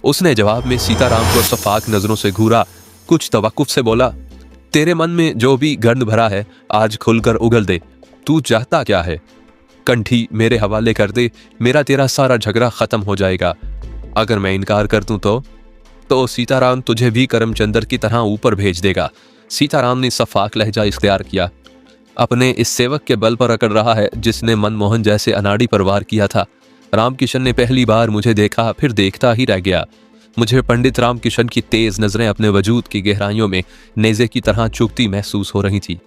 उसने जवाब में सीताराम को सफाक नजरों से घूरा, कुछ तवक्कुफ से बोला, तेरे मन में जो भी गंध भरा है आज खुलकर उगल दे। तू चाहता क्या है? कंठी मेरे हवाले कर दे, मेरा तेरा सारा झगड़ा खत्म हो जाएगा। अगर मैं इनकार कर दूं तो सीताराम तुझे भी करमचंदर की तरह ऊपर भेज देगा। सीताराम ने सफाक लहजा इख्तियार किया। अपने इस सेवक के बल पर अकड़ रहा है जिसने मनमोहन जैसे अनाड़ी पर वार किया था। रामकिशन ने पहली बार मुझे देखा, फिर देखता ही रह गया। मुझे पंडित रामकिशन की तेज नजरें अपने वजूद की गहराइयों में नेज़े की तरह चुभती महसूस हो रही थी।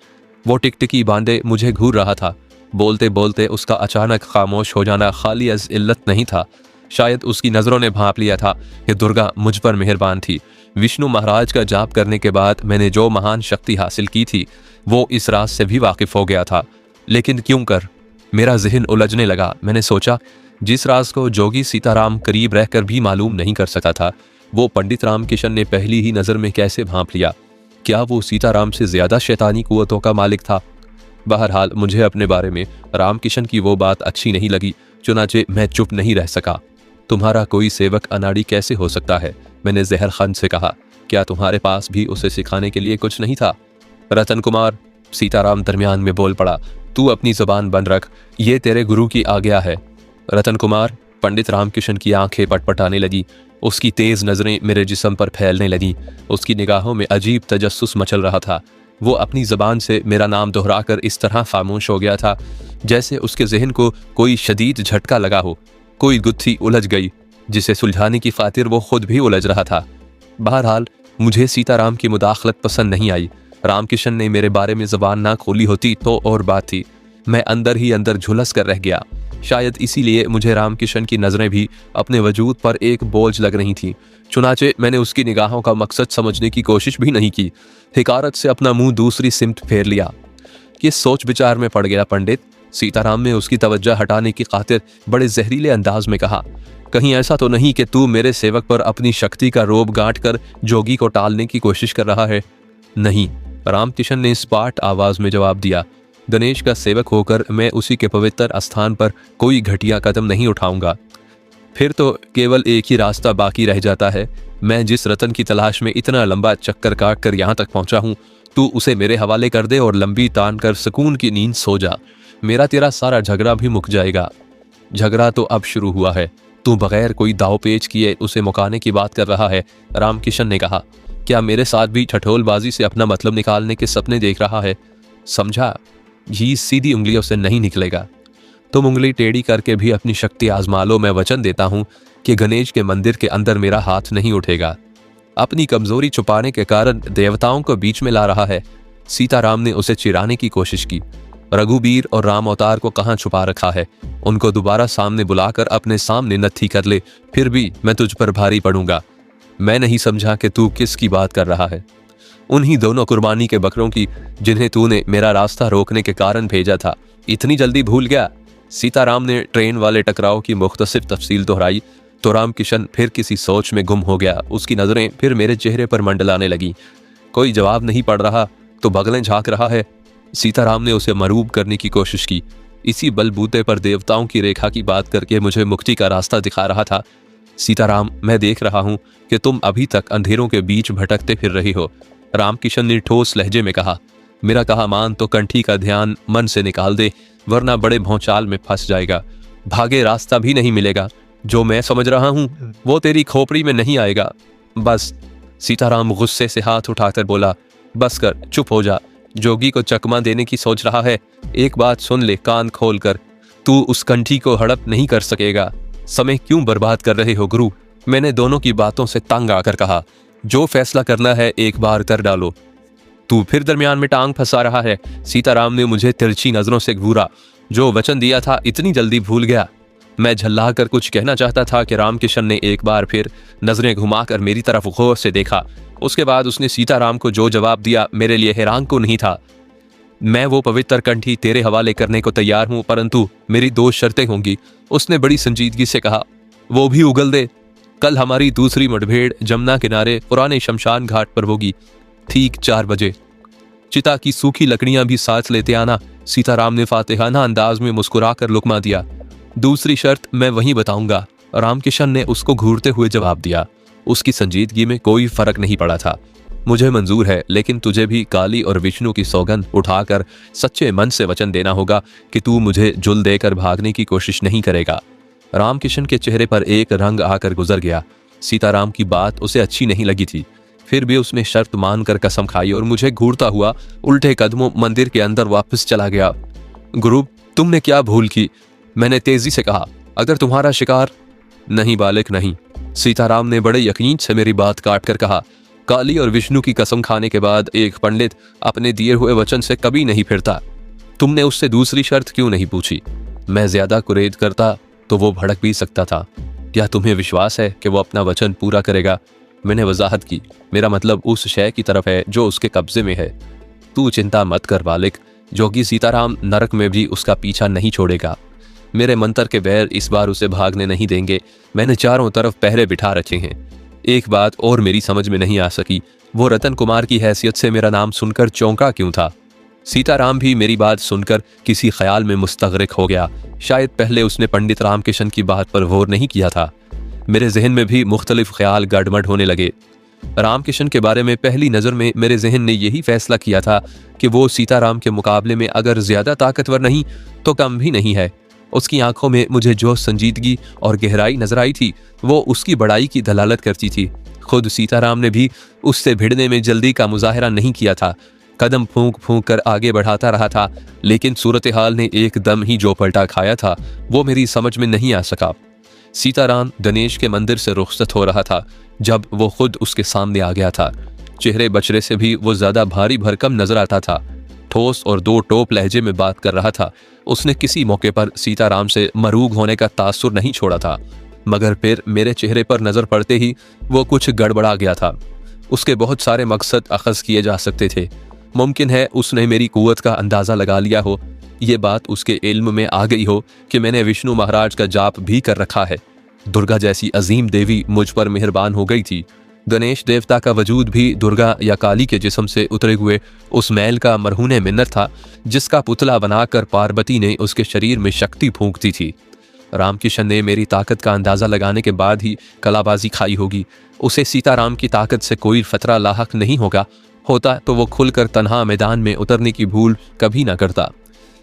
वो टिकटिकी बांधे मुझे घूर रहा था। बोलते बोलते उसका अचानक खामोश हो जाना खाली अज इल्लत नहीं था, शायद उसकी नज़रों ने भांप लिया था कि दुर्गा मुझ पर मेहरबान थी। विष्णु महाराज का जाप करने के बाद मैंने जो महान शक्ति हासिल की थी वो इस राज से भी वाकिफ हो गया था। लेकिन क्यों कर मेरा जहन उलझने लगा। मैंने सोचा, जिस राज को जोगी सीताराम करीब रहकर भी मालूम नहीं कर सका था, वो पंडित रामकिशन ने पहली ही नज़र में कैसे भांप लिया। क्या वो सीताराम से ज्यादा शैतानी कुव्वतों का मालिक था? बहरहाल मुझे अपने बारे में रामकिशन की वो बात अच्छी नहीं लगी, चुनाचे मैं चुप नहीं रह सका। तुम्हारा कोई सेवक अनाड़ी कैसे हो सकता है? मैंने जहर खान से कहा। क्या तुम्हारे पास भी उसे सिखाने के लिए कुछ नहीं था? रतन कुमार, सीताराम दरमियान में बोल पड़ा, तू अपनी जुबान बंद रख, ये तेरे गुरु की आज्ञा है। रतन कुमार, पंडित रामकिशन की आंखें पटपटाने लगी। उसकी तेज नजरें मेरे जिस्म पर फैलने लगी। उसकी निगाहों में अजीब तजस्सुस मचल रहा था। वो अपनी जबान से मेरा नाम दोहराकर इस तरह खामोश हो गया था जैसे उसके जहन को कोई शदीद झटका लगा हो। कोई गुत्थी उलझ गई जिसे सुलझाने की खातिर वो खुद भी उलझ रहा था। बहरहाल मुझे सीताराम की मुदाखलत पसंद नहीं आई। रामकिशन ने मेरे बारे में जबान ना खोली होती तो और बात थी। मैं अंदर ही अंदर झुलस कर रह गया। शायद इसीलिए मुझे रामकिशन की नज़रें भी अपने वजूद पर एक बोझ लग रही थीं। चुनाचे मैंने उसकी निगाहों का मकसद समझने की कोशिश भी नहीं की। हिकारत से अपना मुंह दूसरी सिमत फेर लिया। ये सोच विचार में पड़ गया पंडित। सीताराम ने उसकी तवज्जो हटाने की खातिर बड़े जहरीले अंदाज में कहा, कहीं ऐसा तो नहीं कि तू मेरे सेवक पर अपनी शक्ति का रोब गांठ कर जोगी को टालने की कोशिश कर रहा है? नहीं, रामकिशन ने स्पाट आवाज में जवाब दिया। गणेश का सेवक होकर मैं उसी के पवित्र स्थान पर कोई घटिया कदम नहीं उठाऊंगा। फिर तो केवल एक ही रास्ता बाकी रह जाता है। मैं जिस रतन की तलाश में इतना लंबा चक्कर काट कर यहाँ तक पहुंचा हूँ, तू उसे मेरे हवाले कर दे और लंबी तान कर सुकून की नींद सो जा। मेरा तेरा सारा झगड़ा भी मुक जाएगा। झगड़ा तो अब शुरू हुआ है। तू बगैर कोई दाव पेच किए उसे मुकाने की बात कर रहा है। रामकिशन ने कहा, क्या मेरे साथ भी ठठोलबाजी से अपना मतलब निकालने के सपने देख रहा है? समझा, ये सीधी उंगलियों से नहीं निकलेगा। तुम उंगली टेढ़ी करके भी अपनी शक्ति आजमा लो। मैं वचन देता हूं कि गणेश के मंदिर के अंदर मेरा हाथ नहीं उठेगा। अपनी कमजोरी छुपाने के कारण देवताओं को बीच में ला रहा है। सीताराम ने उसे चिढ़ाने की कोशिश की। रघुबीर और राम अवतार को कहां छुपा रखा है? उनको दोबारा सामने बुलाकर अपने सामने नत्थी कर ले, फिर भी मैं तुझ पर भारी पड़ूंगा। मैं नहीं समझा कि तू किसकी बात कर रहा है। उन्हीं दोनों कुर्बानी के बकरों की जिन्हें तूने मेरा रास्ता रोकने के कारण भेजा था। इतनी जल्दी भूल गया? सीताराम ने ट्रेन वाले टकराव की मुख्तसर तफसील दोहराई तो रामकिशन फिर किसी सोच में गुम हो गया। उसकी नजरें फिर मेरे चेहरे पर मंडलाने लगी। कोई जवाब नहीं पड़ रहा तो बगलें झांक रहा है। सीताराम ने उसे मरूब करने की कोशिश की। इसी बलबूते पर देवताओं की रेखा की बात करके मुझे मुक्ति का रास्ता दिखा रहा था। सीताराम, मैं देख रहा हूं कि तुम अभी तक अंधेरों के बीच भटकते फिर रही हो। रामकिशन ने ठोस लहजे में कहा, मेरा कहा मान तो कंठी का ध्यान मन से निकाल दे, वरना बड़े भौचाल में फंस जाएगा। भागे रास्ता भी नहीं मिलेगा। जो मैं समझ रहा हूं वो तेरी खोपड़ी में नहीं आएगा। बस। सीताराम गुस्से से हाथ उठाकर बोला, बस कर, चुप हो जा। जोगी को चकमा देने की सोच रहा है? एक बात सुन ले कान खोल कर, तू उस कंठी को हड़प नहीं कर सकेगा। समय क्यों बर्बाद कर रहे हो गुरु? मैंने दोनों की बातों से तंग आकर कहा, जो फैसला करना है एक बार कर डालो। तू फिर दरमियान में टांग फंसा रहा है। सीताराम ने मुझे तिरछी नजरों से घूरा। जो वचन दिया था इतनी जल्दी भूल गया? मैं झल्ला कर कुछ कहना चाहता था कि रामकिशन ने एक बार फिर नजरें घुमाकर मेरी तरफ गौर से देखा। उसके बाद उसने सीताराम को जो जवाब दिया मेरे लिए हैरान को नहीं था। मैं वो पवित्र कंठी तेरे हवाले करने को तैयार हूं, परंतु मेरी 2 शर्तें होंगी। उसने बड़ी संजीदगी से कहा, वो भी उगल दे। कल हमारी दूसरी मुठभेड़ जमुना किनारे पुराने शमशान घाट पर होगी, ठीक 4 बजे। चिता की सूखी लकड़ियां भी साथ लेते आना। सीताराम ने फातिहाना अंदाज में मुस्कुराकर लुकमा दिया। दूसरी शर्त मैं वहीं बताऊंगा। रामकिशन ने उसको घूरते हुए जवाब दिया। उसकी संजीदगी में कोई फर्क नहीं पड़ा था। मुझे मंजूर है, लेकिन तुझे भी काली और विष्णु की सौगंध उठाकर सच्चे मन से वचन देना होगा कि तू मुझे जुल देकर भागने की कोशिश नहीं करेगा। रामकिशन के चेहरे पर एक रंग आकर गुजर गया। सीताराम की बात उसे अच्छी नहीं लगी थी, फिर भी उसने शर्त मानकर कसम खाई और मुझे घूरता हुआ उल्टे कदमों मंदिर के अंदर वापस चला गया। गुरु, तुमने क्या भूल की? मैंने तेजी से कहा। अगर तुम्हारा शिकार। नहीं बालिक, नहीं। सीताराम ने बड़े यकीन से मेरी बात काट कर कहा। काली और विष्णु की कसम खाने के बाद एक पंडित अपने दिए हुए वचन से कभी नहीं फिरता। तुमने उससे दूसरी शर्त क्यों नहीं पूछी? मैं ज्यादा कुरेद करता तो वो भड़क भी सकता था। क्या तुम्हें विश्वास है कि वो अपना वचन पूरा करेगा? मैंने वजाहत की। मेरा मतलब उस शय की तरफ है जो उसके कब्जे में है। तू चिंता मत कर बालिक, जोगी सीताराम नरक में भी उसका पीछा नहीं छोड़ेगा। मेरे मंत्र के बैर इस बार उसे भागने नहीं देंगे। मैंने चारों तरफ पहरे बिठा रखे हैं। एक बात और मेरी समझ में नहीं आ सकी, वो रतन कुमार की हैसियत से मेरा नाम सुनकर चौंका क्यों था? सीताराम भी मेरी बात सुनकर किसी ख्याल में मुस्तगरिक हो गया। शायद पहले उसने पंडित रामकिशन की बात पर गौर नहीं किया था। मेरे जहन में भी मुख्तलिफ ख्याल गड़बड़ होने लगे। रामकिशन के बारे में पहली नज़र में मेरे जहन ने यही फैसला किया था कि वो सीताराम के मुकाबले में अगर ज्यादा ताकतवर नहीं तो कम भी नहीं है। उसकी आंखों में मुझे जो संजीदगी और गहराई नजर आई थी वो उसकी बड़ाई की दलालत करती थी। खुद सीताराम ने भी उससे भिड़ने में जल्दी का मुजाहरा नहीं किया था। कदम फूंक फूंक कर आगे बढ़ाता रहा था, लेकिन सूरत हाल ने एकदम ही जो पलटा खाया था वो मेरी समझ में नहीं आ सका। सीताराम गणेश के मंदिर से रुखसत हो रहा था जब वो खुद उसके सामने आ गया था। चेहरे बचरे से भी वो ज्यादा भारी भरकम नजर आता था। ठोस और दो टोप लहजे में बात कर रहा था। उसने किसी मौके पर सीताराम से मरूग होने का तासुर नहीं छोड़ा था, मगर फिर मेरे चेहरे पर नजर पड़ते ही वो कुछ गड़बड़ा गया था। उसके बहुत सारे मकसद अखज़ किए जा सकते थे। मुमकिन है उसने मेरी कुव्वत का अंदाज़ा लगा लिया हो। ये बात उसके इल्म में आ गई हो कि मैंने विष्णु महाराज का जाप भी कर रखा है। दुर्गा जैसी अजीम देवी मुझ पर मेहरबान हो गई थी। गणेश देवता का वजूद भी दुर्गा या काली के जिस्म से उतरे हुए उस मैल का मरहूने मिन्नत था जिसका पुतला बनाकर पार्वती ने उसके शरीर में शक्ति फूंक दी थी। रामकिशन ने मेरी ताकत का अंदाज़ा लगाने के बाद ही कलाबाजी खाई होगी। उसे सीताराम की ताकत से कोई खतरा लाहक नहीं होता तो वो खुलकर तन्हा मैदान में उतरने की भूल कभी ना करता।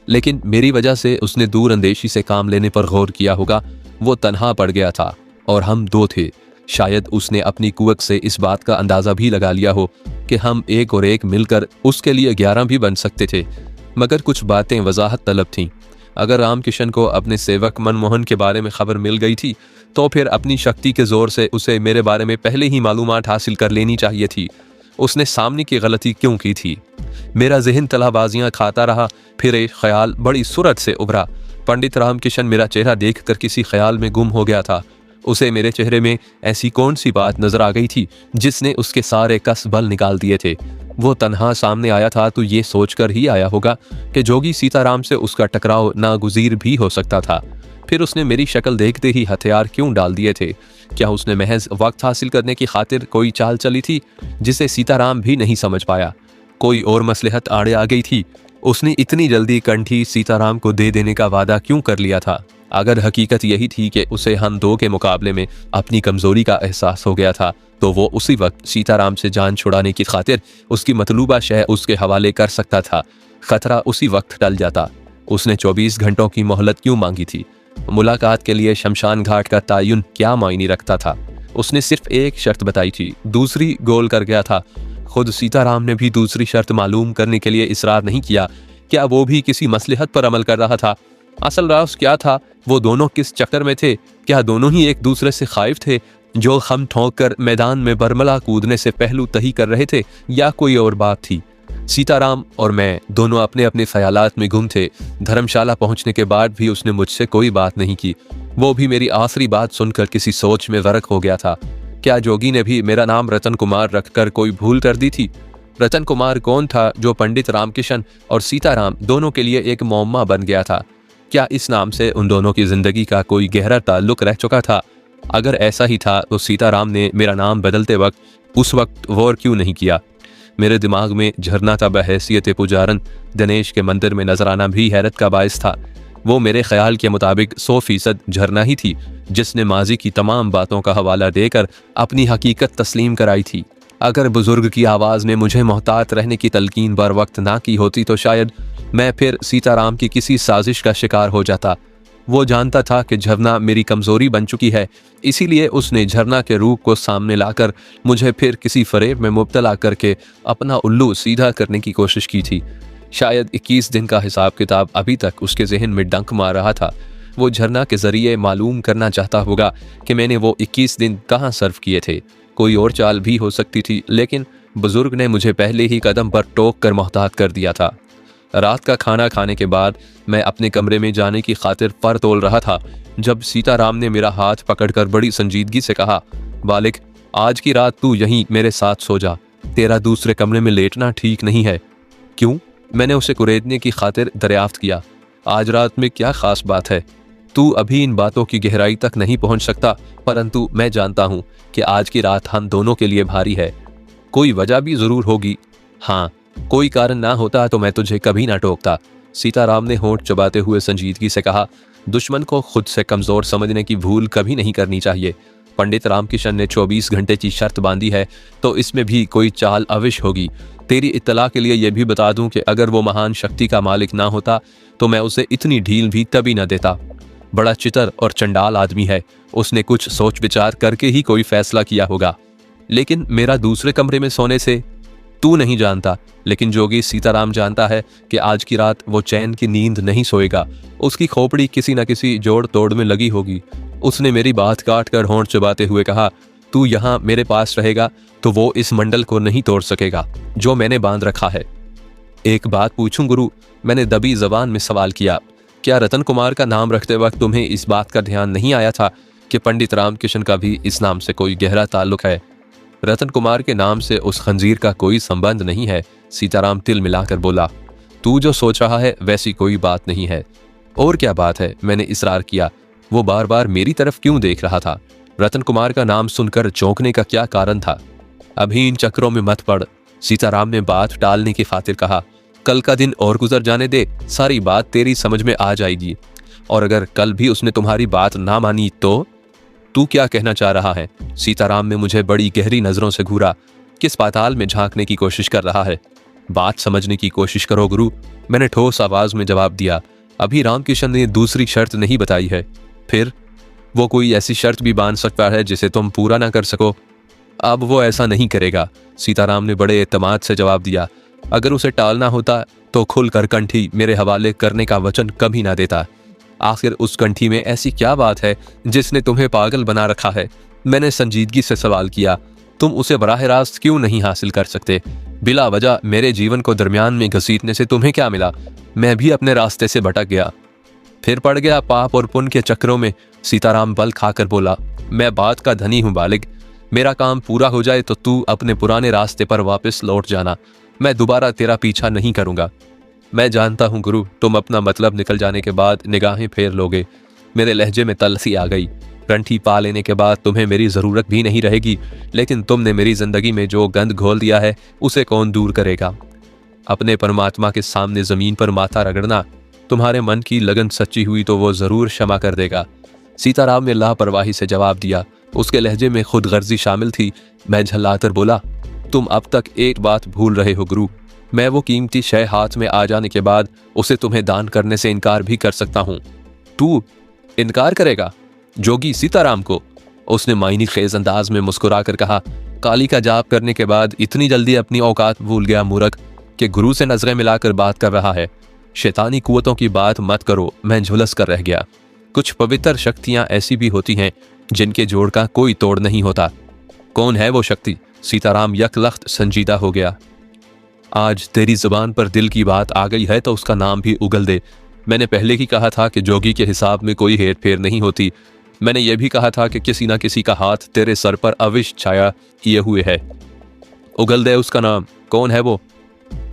लेकिन मेरी वजह से उसने दूर अंदेशी से काम लेने पर गौर किया होगा। वो तन्हा पड़ गया था और हम दो थे। शायद उसने अपनी कुव्वत से इस बात का अंदाज़ा भी लगा लिया हो कि हम एक और एक मिलकर उसके लिए 11 भी बन सकते थे। मगर कुछ बातें वजाहत तलब थीं। अगर रामकिशन को अपने सेवक मनमोहन के बारे में खबर मिल गई थी तो फिर अपनी शक्ति के जोर से उसे मेरे बारे में पहले ही मालूमात हासिल कर लेनी चाहिए थी। उसने सामने की गलती क्यों की थी? मेरा जहन तलाबाजियां खाता रहा। फिर एक ख्याल बड़ी सूरत से उभरा। पंडित रामकिशन मेरा चेहरा देखकर किसी ख्याल में गुम हो गया था। उसे मेरे चेहरे में ऐसी कौन सी बात नजर आ गई थी जिसने उसके सारे कस बल निकाल दिए थे? वो तन्हा सामने आया था तो ये सोचकर ही आया होगा कि जोगी सीताराम से उसका टकराव नागुजीर भी हो सकता था। फिर उसने मेरी शक्ल देखते ही हथियार क्यों डाल दिए थे? क्या उसने महज वक्त हासिल करने की खातिर कोई चाल चली थी जिसे सीताराम भी नहीं समझ पाया? कोई और मसलहत आड़े आ गई थी? उसने इतनी जल्दी कंठी सीताराम को दे देने का वादा क्यों कर लिया था? अगर हकीकत यही थी कि उसे हम दो के मुकाबले में अपनी कमजोरी का एहसास हो गया था तो वो उसी वक्त सीताराम से जान छुड़ाने की खातिर उसकी मतलूबा शय उसके हवाले कर सकता था। खतरा उसी वक्त टल जाता। उसने 24 घंटों की मोहलत क्यों मांगी थी? मुलाकात के लिए शमशान घाट का तयन क्या मायने रखता था? उसने सिर्फ एक शर्त बताई थी, दूसरी गोल कर गया था। खुद सीताराम ने भी दूसरी शर्त मालूम करने के लिए इसरार नहीं किया। क्या वो भी किसी मसलहत पर अमल कर रहा था? असल राज क्या था? वो दोनों किस चक्कर में थे? क्या दोनों ही एक दूसरे से खाइफ थे जो हम ठोंक कर मैदान में बरमला कूदने से पहलू तही कर रहे थे, या कोई और बात थी? सीताराम और मैं दोनों अपने अपने ख्यालात में गुम थे। धर्मशाला पहुंचने के बाद भी उसने मुझसे कोई बात नहीं की। वो भी मेरी आखिरी बात सुनकर किसी सोच में गर्क हो गया था। क्या जोगी ने भी मेरा नाम रतन कुमार रखकर कोई भूल कर दी थी? रतन कुमार कौन था जो पंडित रामकिशन और सीताराम दोनों के लिए एक मौम्मा बन गया था? क्या इस नाम से उन दोनों की जिंदगी का कोई गहरा ताल्लुक रह चुका था? अगर ऐसा ही था तो सीताराम ने मेरा नाम बदलते वक्त उस वक्त गौर क्यों नहीं किया? मेरे दिमाग में झरना था बहैसियत पुजारन गणेश के मंदिर में नजर आना भी हैरत का बायस था। वो मेरे ख्याल के मुताबिक 100% झरना ही थी, जिसने माजी की तमाम बातों का हवाला देकर अपनी हकीकत तस्लीम कराई थी। अगर बुजुर्ग की आवाज़ ने मुझे मोहतात रहने की तलकीन बर वक्त ना की होती तो शायद मैं फिर सीताराम की किसी साजिश का शिकार हो जाता। वो जानता था कि झरना मेरी कमज़ोरी बन चुकी है, इसीलिए उसने झरना के रूप को सामने लाकर मुझे फिर किसी फरेब में मुब्तला करके अपना उल्लू सीधा करने की कोशिश की थी। शायद 21 दिन का हिसाब किताब अभी तक उसके जहन में डंक मार रहा था। वो झरना के ज़रिए मालूम करना चाहता होगा कि मैंने वो 21 दिन कहाँ सर्व किए थे। कोई और चाल भी हो सकती थी, लेकिन बुजुर्ग ने मुझे पहले ही कदम पर टोक कर मोहतात कर दिया था। रात का खाना खाने के बाद मैं अपने कमरे में जाने की खातिर पर तोल रहा था जब सीताराम ने मेरा हाथ पकड़कर बड़ी संजीदगी से कहा, बालिक, आज की रात तू यहीं मेरे साथ सो जा। तेरा दूसरे कमरे में लेटना ठीक नहीं है। क्यों? मैंने उसे कुरेदने की खातिर दरियाफ्त किया। आज रात में क्या खास बात है? तू अभी इन बातों की गहराई तक नहीं पहुंच सकता, परंतु मैं जानता हूं कि आज की रात हम दोनों के लिए भारी है। कोई वजह भी जरूर होगी। हाँ, कोई कारण ना होता तो मैं तुझे कभी ना टोकता। सीताराम ने होंठ चबाते हुए संजीदगी से कहा, दुश्मन को खुद से कमजोर समझने की भूल कभी नहीं करनी चाहिए। पंडित रामकिशन ने 24 घंटे की शर्त बांधी है, तो इसमें भी कोई चाल अविश होगी। तेरी इत्तला के लिए यह भी बता दूं कि अगर वो महान शक्ति का मालिक ना होता तो मैं उसे इतनी ढील भी तभी न देता। बड़ा चितर और चंडाल आदमी है, उसने कुछ सोच विचार करके ही कोई फैसला किया होगा। लेकिन मेरा दूसरे कमरे में सोने से तू नहीं जानता, लेकिन जोगी सीताराम जानता है कि आज की रात वो चैन की नींद नहीं सोएगा। उसकी खोपड़ी किसी न किसी जोड़ तोड़ में लगी होगी। उसने मेरी बात काट कर होंठ चबाते हुए कहा, तू यहाँ मेरे पास रहेगा तो वो इस मंडल को नहीं तोड़ सकेगा जो मैंने बांध रखा है। एक बात पूछूं गुरु? मैंने दबी जबान में सवाल किया। क्या रतन कुमार का नाम रखते वक्त तुम्हें इस बात का ध्यान नहीं आया था कि पंडित रामकिशन का भी इस नाम से कोई गहरा ताल्लुक है? रतन कुमार के नाम से उस खंजीर का कोई संबंध नहीं है। सीताराम तिल मिलाकर बोला, तू जो सोच रहा है वैसी कोई बात नहीं है। और क्या बात है? मैंने इसरार किया। वो बार बार मेरी तरफ क्यों देख रहा था? रतन कुमार का नाम सुनकर चौंकने का क्या कारण था? अभी इन चक्रों में मत पड़, सीताराम ने बात टालने की खातिर कहा। कल का दिन और गुजर जाने दे, सारी बात तेरी समझ में आ जाएगी। और अगर कल भी उसने तुम्हारी बात ना मानी तो? तू क्या कहना चाह रहा है? सीताराम ने मुझे बड़ी गहरी नजरों से घूरा। किस पाताल में झांकने की कोशिश कर रहा है? बात समझने की कोशिश करो गुरु, मैंने ठोस आवाज में जवाब दिया। अभी रामकिशन ने दूसरी शर्त नहीं बताई है। फिर वो कोई ऐसी शर्त भी बांध सकता है जिसे तुम पूरा ना कर सको। अब वो ऐसा नहीं करेगा, सीताराम ने बड़े एतमाद से जवाब दिया। अगर उसे टालना होता तो खुलकर कंठी मेरे हवाले करने का वचन कभी ना देता। आखिर उस कंठी में ऐसी क्या बात है जिसने तुम्हें पागल बना रखा है? मैंने संजीदगी से सवाल किया। तुम उसे बराह रास्त क्यों नहीं हासिल कर सकते? बिला वजह मेरे जीवन को दरमियान में घसीटने से तुम्हें क्या मिला? मैं भी अपने रास्ते से भटक गया, फिर पड़ गया पाप और पुण्य के चक्रों में। सीताराम बल खाकर बोला, मैं बात का धनी हूं बालिग। मेरा काम पूरा हो जाए तो तू अपने पुराने रास्ते पर वापस लौट जाना। मैं दोबारा तेरा पीछा नहीं करूंगा। मैं जानता हूं गुरु, तुम अपना मतलब निकल जाने के बाद निगाहें फेर लोगे। मेरे लहजे में तलसी आ गई। कंठी पा लेने के बाद तुम्हें मेरी जरूरत भी नहीं रहेगी, लेकिन तुमने मेरी जिंदगी में जो गंद घोल दिया है उसे कौन दूर करेगा? अपने परमात्मा के सामने जमीन पर माथा रगड़ना। तुम्हारे मन की लगन सच्ची हुई तो वो जरूर क्षमा कर देगा। सीताराम ने लापरवाही से जवाब दिया। उसके लहजे में खुद गर्जी शामिल थी। मैं झल्लाकर बोला, तुम अब तक एक बात भूल रहे हो गुरु। मैं वो कीमती शय हाथ में आ जाने के बाद उसे तुम्हें दान करने से इनकार भी कर सकता हूं। तू इनकार करेगा? जोगी सीताराम को? उसने मायनी खेज अंदाज में मुस्कुराकर कहा। काली का जाप करने के बाद इतनी जल्दी अपनी औकात भूल गया मूर्ख कि गुरु से नजरें मिलाकर बात कर रहा है। शैतानी कुव्वतों की बात मत करो। मैं झुलस कर रह गया। कुछ पवित्र शक्तियां ऐसी भी होती हैं जिनके जोड़ का कोई तोड़ नहीं होता। कौन है वो शक्ति? सीताराम यकलख्त संजीदा हो गया। आज तेरी जुबान पर दिल की बात आ गई है तो उसका नाम भी उगल दे। मैंने पहले ही कहा था कि जोगी के हिसाब में कोई हेर फेर नहीं होती। मैंने यह भी कहा था कि किसी ना किसी का हाथ तेरे सर पर अविश छाया किए हुए है। उगल दे उसका नाम। कौन है वो?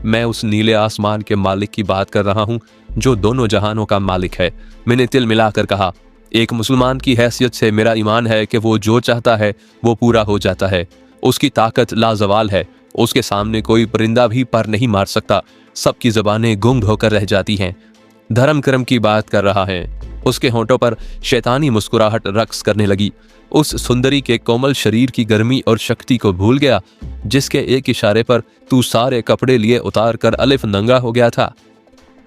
मैं उस नीले आसमान के मालिक की बात कर रहा हूं जो दोनों जहानों का मालिक है। मैंने तिल मिलाकर कहा। एक मुसलमान की हैसियत से मेरा ईमान है कि वो जो चाहता है वो पूरा हो जाता है। उसकी ताकत लाजवाल है। उसके सामने कोई परिंदा भी पर नहीं मार सकता। सबकी जबानें गुंग होकर रह जाती हैं। धर्म कर्म की बात कर रहा है। उसके होंठों पर शैतानी मुस्कुराहट रक्स करने लगी। उस सुंदरी के कोमल शरीर की गर्मी और शक्ति को भूल गया, जिसके एक इशारे पर तू सारे कपड़े लिए उतार कर अलिफ नंगा हो गया था।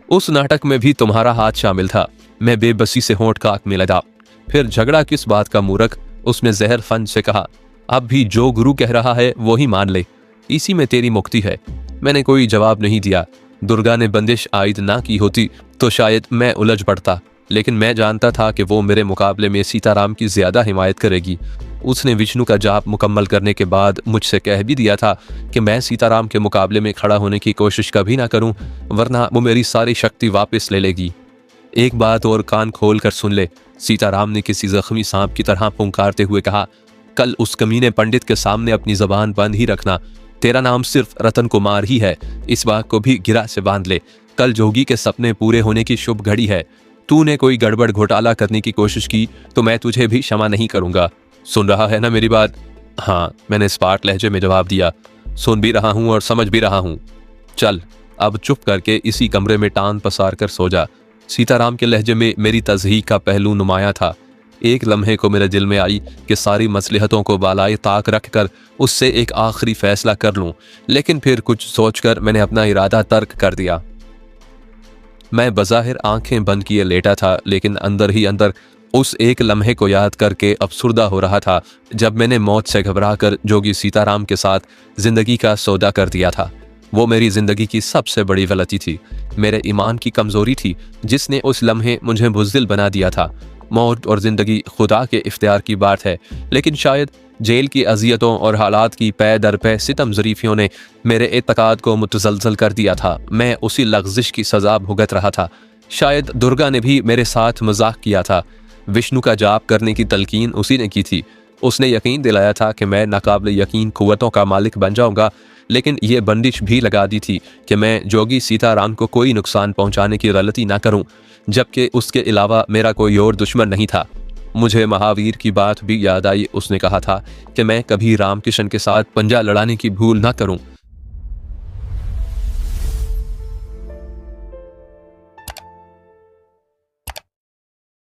उस नाटक में भी तुम्हारा हाथ शामिल था। मैं बेबसी से होंठ काट में लगा। फिर झगड़ा किस बात का मूर्ख, उसने जहर फन से कहा। अब भी जो गुरु कह रहा है वो ही मान ले, इसी में तेरी मुक्ति है। मैंने कोई जवाब नहीं दिया। दुर्गा ने बंदिश आयद ना की होती तो शायद मैं उलझ पड़ता, लेकिन मैं जानता था कि वो मेरे मुकाबले में सीताराम की ज्यादा हिमायत करेगी। उसने विष्णु का जाप मुकम्मल करने के बाद मुझसे कह भी दिया था कि मैं सीताराम के मुकाबले में खड़ा होने की कोशिश कभी ना करूं, वरना वो मेरी सारी शक्ति वापस ले लेगी। एक बात और कान खोल कर सुन ले, सीताराम ने किसी जख्मी सांप की तरह पुकारते हुए कहा। कल उस कमीने पंडित के सामने अपनी जबान बंद ही रखना। तेरा नाम सिर्फ रतन कुमार ही है, इस बात को भी गिरा से बांध ले। कल जोगी के सपने पूरे होने की शुभ घड़ी है। तूने कोई गड़बड़ घोटाला करने की कोशिश की तो मैं तुझे भी क्षमा नहीं करूंगा। सुन रहा है ना मेरी बात? हाँ, मैंने स्पार्ट लहजे में जवाब दिया। सुन भी रहा हूं और समझ भी रहा हूं। चल अब चुप करके इसी कमरे में टांग पसार कर सो जा। सीताराम के लहजे में मेरी तज़हीक का पहलू नुमाया था। एक लम्हे को मेरे दिल में आई कि सारी मसलहतों को बालाए ताक रख कर उससे एक आखिरी फैसला कर लूं, लेकिन फिर कुछ सोचकर मैंने अपना इरादा तर्क कर दिया। मैं बज़ाहिर आंखें बंद किए लेटा था, लेकिन अंदर ही अंदर उस एक लम्हे को याद करके अफसुर्दा हो रहा था जब मैंने मौत से घबराकर जोगी सीताराम के साथ जिंदगी का सौदा कर दिया था। वो मेरी जिंदगी की सबसे बड़ी गलती थी, मेरे ईमान की कमजोरी थी, जिसने उस लम्हे मुझे बुज़दिल बना दिया था। मौत और जिंदगी खुदा के इख्तियार की बात है, लेकिन शायद जेल की अजियतों और हालात की पै दर पै सितम ज़रीफ़ियों ने मेरे एतकाद को मुतज़लज़ल कर दिया था। मैं उसी लग़्ज़िश की सज़ा भुगत रहा था। शायद दुर्गा ने भी मेरे साथ मजाक किया था। विष्णु का जाप करने की तलकीन उसी ने की थी। उसने यकीन दिलाया था कि मैं नाकाबिल यकीन कुव्वतों का मालिक बन जाऊंगा, लेकिन ये बंदिश भी लगा दी थी कि मैं जोगी सीताराम को कोई नुकसान पहुंचाने की गलती ना करूं, जबकि उसके अलावा मेरा कोई और दुश्मन नहीं था। मुझे महावीर की बात भी याद आई। उसने कहा था कि मैं कभी रामकिशन के साथ पंजा लड़ाने की भूल ना करूं।